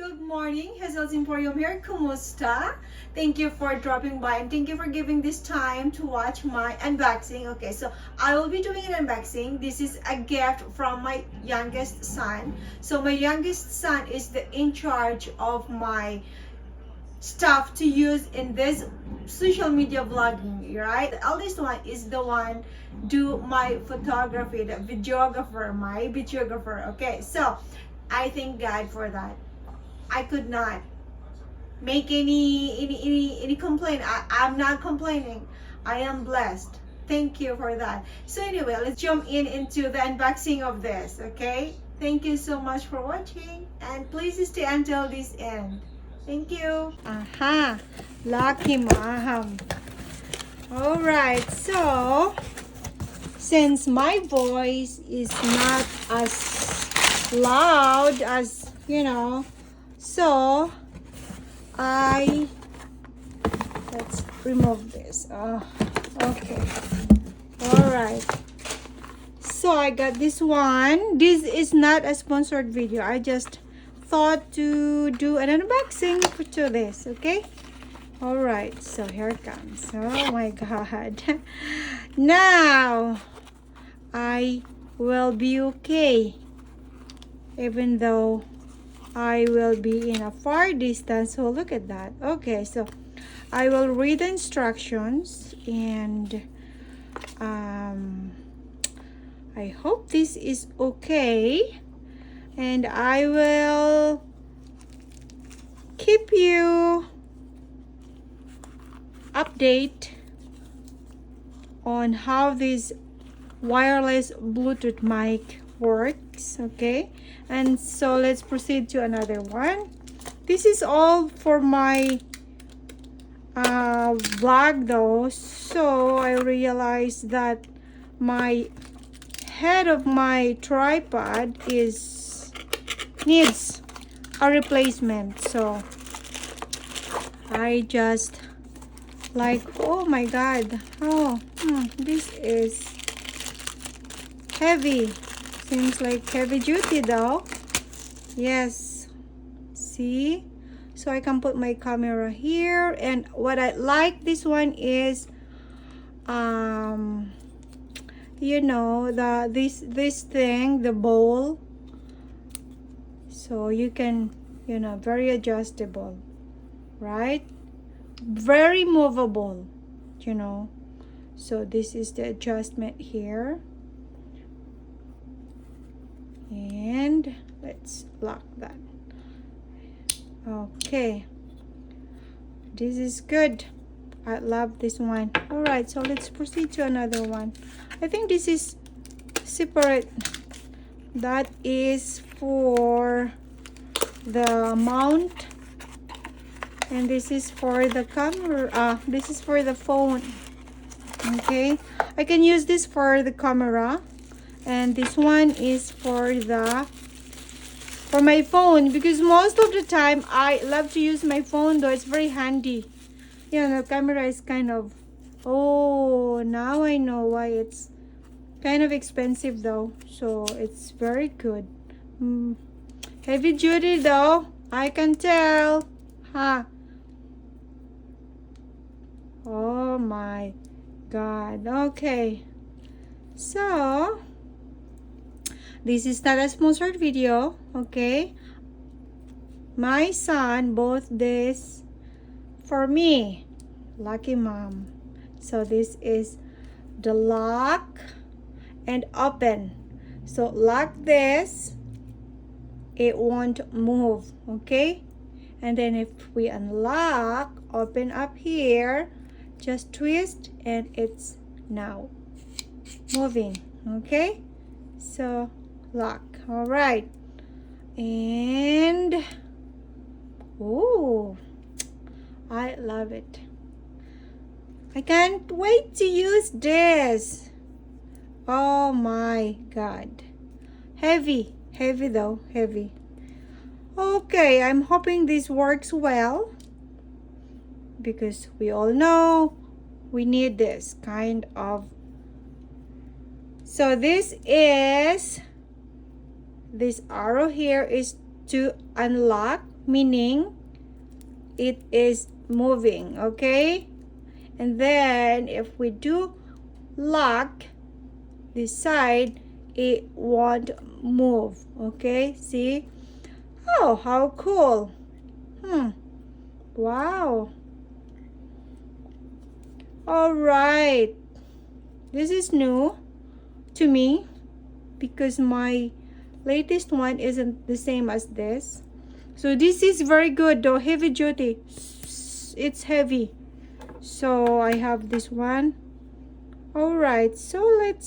Good morning, Hazel's Emporium here. Kumusta? Thank you for dropping by and thank you for giving this time to watch my unboxing. Okay, so I will be doing an unboxing. This is a gift from my youngest son. So my youngest son is in charge of my stuff to use in this social media vlogging, right? The eldest one is the one do my photography, the videographer, my videographer. Okay, so I thank God for that. I could not make any complaint. I'm not complaining. I am blessed. Thank you for that. So anyway, let's jump into the unboxing of this. Okay, thank you so much for watching and please stay until this end. Thank you. Aha, lucky mom. All right, so since my voice is not as loud as so let's remove this. Okay. All right, so I got this one. This is not a sponsored video. I just thought to do an unboxing to this. Okay. All right, so here it comes. Oh my god. Now I will be okay even though I will be in a far distance. So look at that. Okay, so I will read the instructions and I hope this is okay, and I will keep you update on how this wireless Bluetooth mic works. Okay, and so let's proceed to another one. This is all for my vlog though, so I realized that my head of my tripod needs a replacement, so I just like, oh my god, this is heavy. Seems like heavy duty though. Yes, see, so I can put my camera here. And what I like this one is this thing, the bowl, so you can very adjustable, right? Very movable, so this is the adjustment here. And let's lock that. Okay, this is good. I love this one. All right, so let's proceed to another one. I think this is separate. That is for the mount, and this is for the camera. This is for the phone. Okay, I can use this for the camera, and this one is for my phone, because most of the time I love to use my phone though. It's very handy. The camera is kind of, oh, now I know why it's kind of expensive though. So it's very good. Heavy duty though, I can tell. Oh my god. Okay, so this is not a sponsored video. Okay, my son bought this for me. Lucky mom. So this is the lock and open. So lock this, it won't move. Okay, and then if we unlock, open up here, just twist and it's now moving. Okay, so lock. All right, and oh, I love it. I can't wait to use this. Oh my god, heavy though, heavy. Okay, I'm hoping this works well, because we all know we need this kind of. So this arrow here is to unlock, meaning it is moving, okay? And then if we do lock this side, it won't move, okay? See? Oh, how cool. Wow. All right, this is new to me because my latest one isn't the same as this. So this is very good though, heavy duty. It's heavy. So I have this one. All right, so let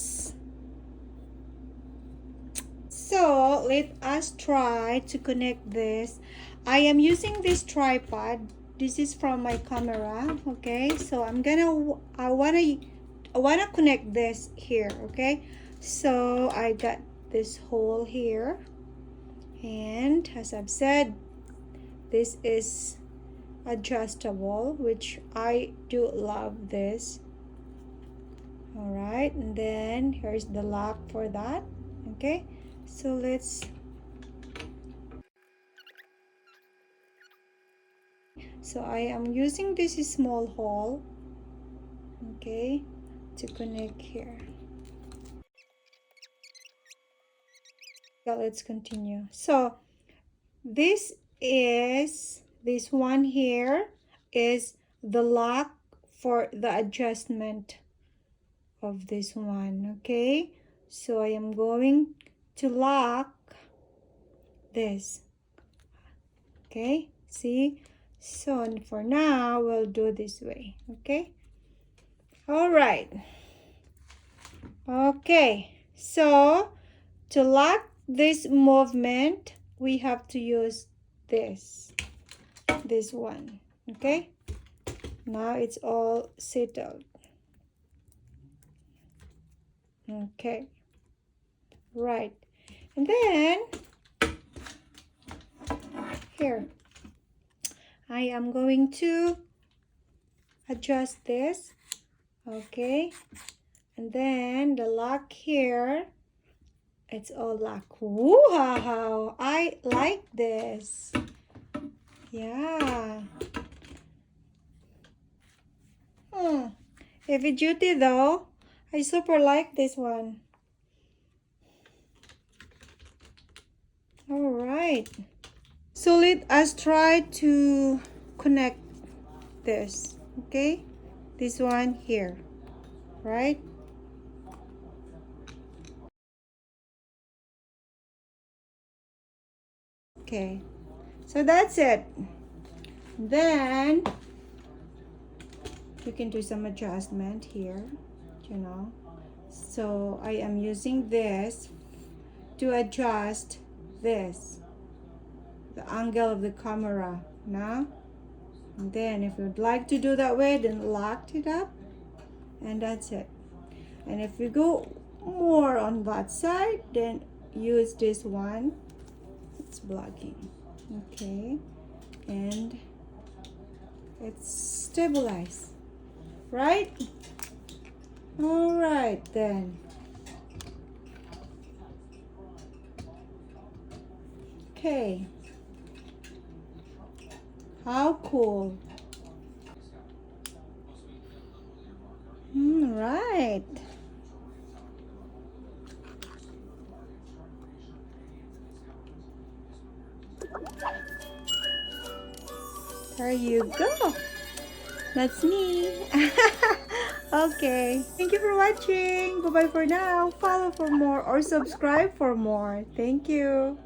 us try to connect this. I am using this tripod. This is from my camera, okay? So I wanna connect this here, okay? So I got this hole here, and as I've said, this is adjustable, which I do love this. All right, and then here's the lock for that, okay? So I am using this small hole, okay, to connect here. Yeah, let's continue. So this one here is the lock for the adjustment of this one, okay? So I am going to lock this, okay? See? So for now we'll do this way, okay? All right. Okay, so to lock this movement we have to use this one, okay? Now it's all settled. Okay, right, and then here I am going to adjust this, okay? And then the lock here, it's all locked. Wow, I like this. Yeah. Heavy duty though. I super like this one. All right. So let us try to connect this, okay? This one here, right? Okay, so that's it. Then you can do some adjustment here, you know. So I am using this to adjust this, the angle of the camera now. And then if you'd like to do that way, then lock it up, and that's it. And if you go more on that side, then use this one. It's blocking, okay? And it's stabilized, right? All right then. Okay, how cool. Right. There you go. That's me. Okay. Thank you for watching. Bye-bye for now. Follow for more or subscribe for more. Thank you.